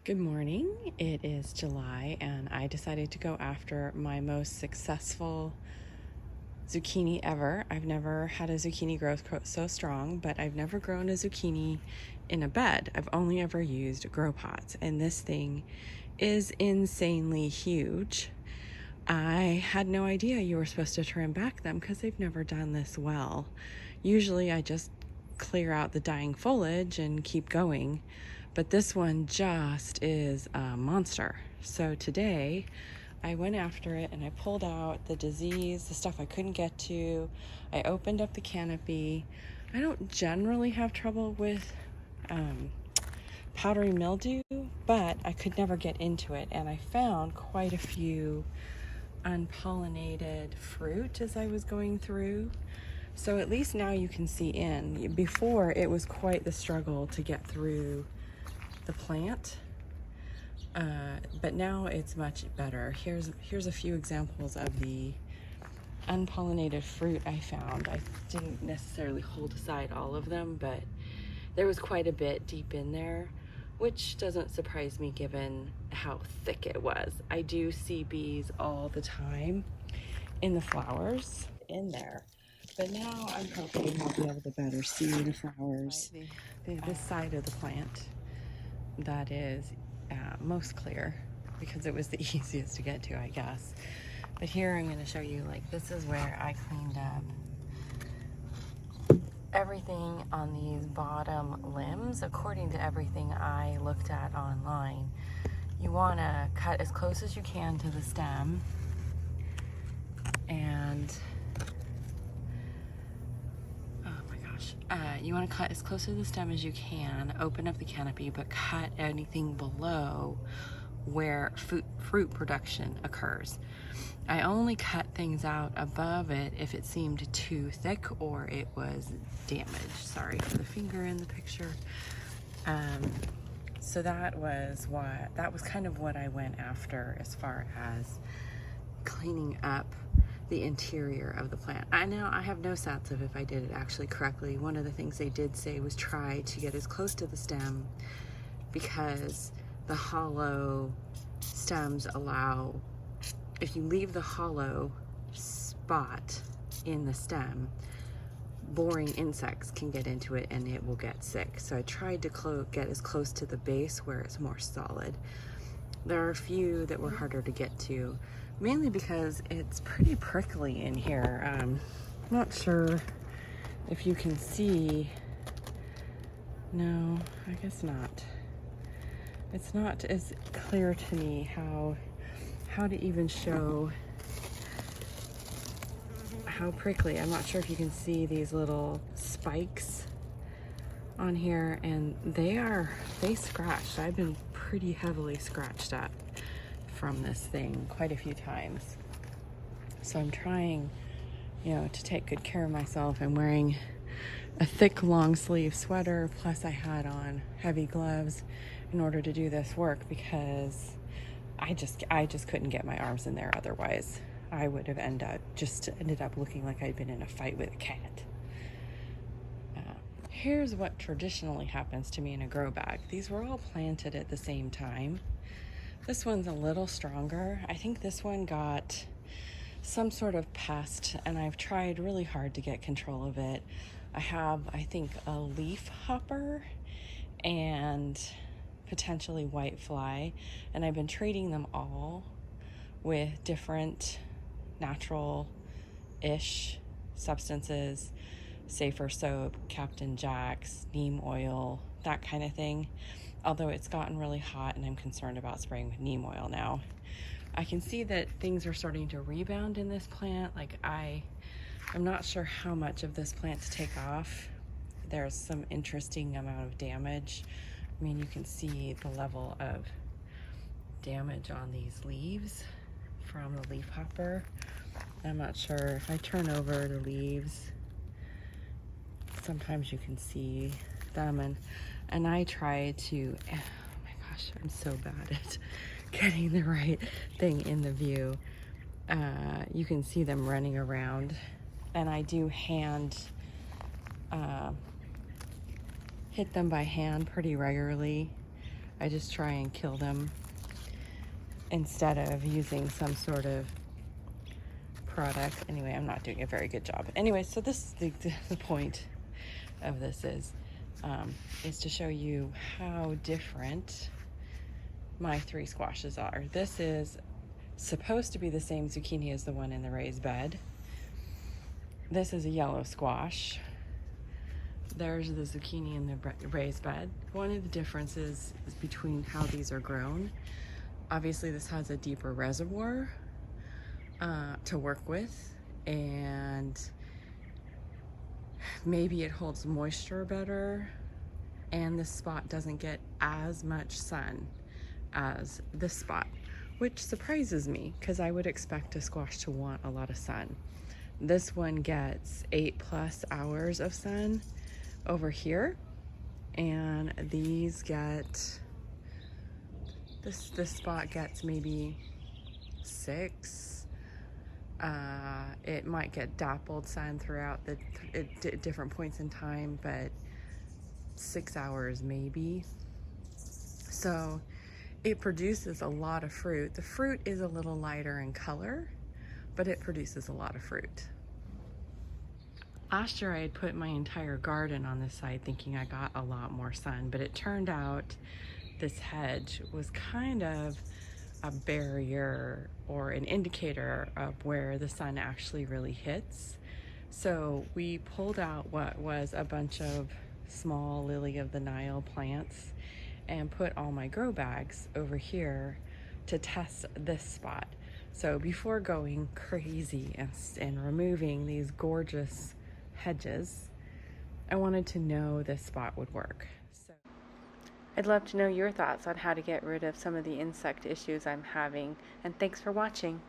Good morning. It is July and I decided to go after my most successful zucchini ever. I've never had a zucchini growth so strong, but I've never grown a zucchini in a bed. I've only ever used grow pots, and this thing is insanely huge. I had no idea you were supposed to trim back them because they've never done this well. Usually I just clear out the dying foliage and keep going, but this one just is a monster. So today I went after it and I pulled out the disease, the stuff I couldn't get to. I opened up the canopy. I don't generally have trouble with powdery mildew, but I could never get into it, and I found quite a few unpollinated fruit as I was going through. So at least now you can see in. Before, it was quite the struggle to get through the plant, but now it's much better. Here's a few examples of the unpollinated fruit I found. I didn't necessarily hold aside all of them, but there was quite a bit deep in there, which doesn't surprise me given how thick it was. I do see bees all the time in the flowers in there, but now I'm hoping I'll be able to better see the flowers. This side of the plant that is most clear because it was the easiest to get to, I guess. But here I'm going to show you, like, this is where I cleaned up everything on these bottom limbs. According to everything I looked at online, you want to cut as close as you can to the stem, and you want to cut as close to the stem as you can, open up the canopy, but cut anything below where fruit production occurs. I only cut things out above it if it seemed too thick or it was damaged. Sorry for the finger in the picture. So that was kind of what I went after as far as cleaning up the interior of the plant. I have no sense of if I did it actually correctly. One of the things they did say was try to get as close to the stem, because the hollow stems allow, if you leave the hollow spot in the stem, boring insects can get into it and it will get sick. So I tried to get as close to the base where it's more solid. There are a few that were harder to get to, mainly because it's pretty prickly in here. I'm not sure if you can see. No, I guess not. It's not as clear to me how to even show how prickly. I'm not sure if you can see these little spikes on here, and they scratched. I've been pretty heavily scratched up from this thing quite a few times. So I'm trying, to take good care of myself. I'm wearing a thick long sleeve sweater, plus I had on heavy gloves in order to do this work, because I just couldn't get my arms in there. Otherwise I would have ended up looking like I'd been in a fight with a cat. Here's what traditionally happens to me in a grow bag. These were all planted at the same time. This one's a little stronger. I think this one got some sort of pest, and I've tried really hard to get control of it. I have, I think, a leaf hopper and potentially white fly, and I've been treating them all with different natural-ish substances: Safer soap, Captain Jack's, neem oil, that kind of thing. Although it's gotten really hot and I'm concerned about spraying with neem oil now. I can see that things are starting to rebound in this plant. I'm not sure how much of this plant to take off. There's some interesting amount of damage. I mean, you can see the level of damage on these leaves from the leaf hopper. I'm not sure if I turn over the leaves, sometimes you can see them, and I try to, oh my gosh, I'm so bad at getting the right thing in the view. You can see them running around, and I do hand hit them by hand pretty regularly. I just try and kill them instead of using some sort of product. Anyway, I'm not doing a very good job. Anyway, so this the point of this is to show you how different my 3 squashes are. This is supposed to be the same zucchini as the one in the raised bed. This is a yellow squash. There's the zucchini in the raised bed. One of the differences is between how these are grown. Obviously, this has a deeper reservoir to work with, and maybe it holds moisture better, and this spot doesn't get as much sun as this spot, which surprises me because I would expect a squash to want a lot of sun. This one gets 8+ hours of sun over here, and these get, this spot gets maybe 6. It might get dappled sun throughout the different points in time, but 6 hours maybe. So it produces a lot of fruit. The fruit is a little lighter in color, but it produces a lot of fruit. Last year I had put my entire garden on this side thinking I got a lot more sun, but it turned out this hedge was kind of a barrier or an indicator of where the sun actually really hits. So we pulled out what was a bunch of small lily of the Nile plants and put all my grow bags over here to test this spot. So before going crazy and removing these gorgeous hedges, I wanted to know this spot would work. So I'd love to know your thoughts on how to get rid of some of the insect issues I'm having, and thanks for watching.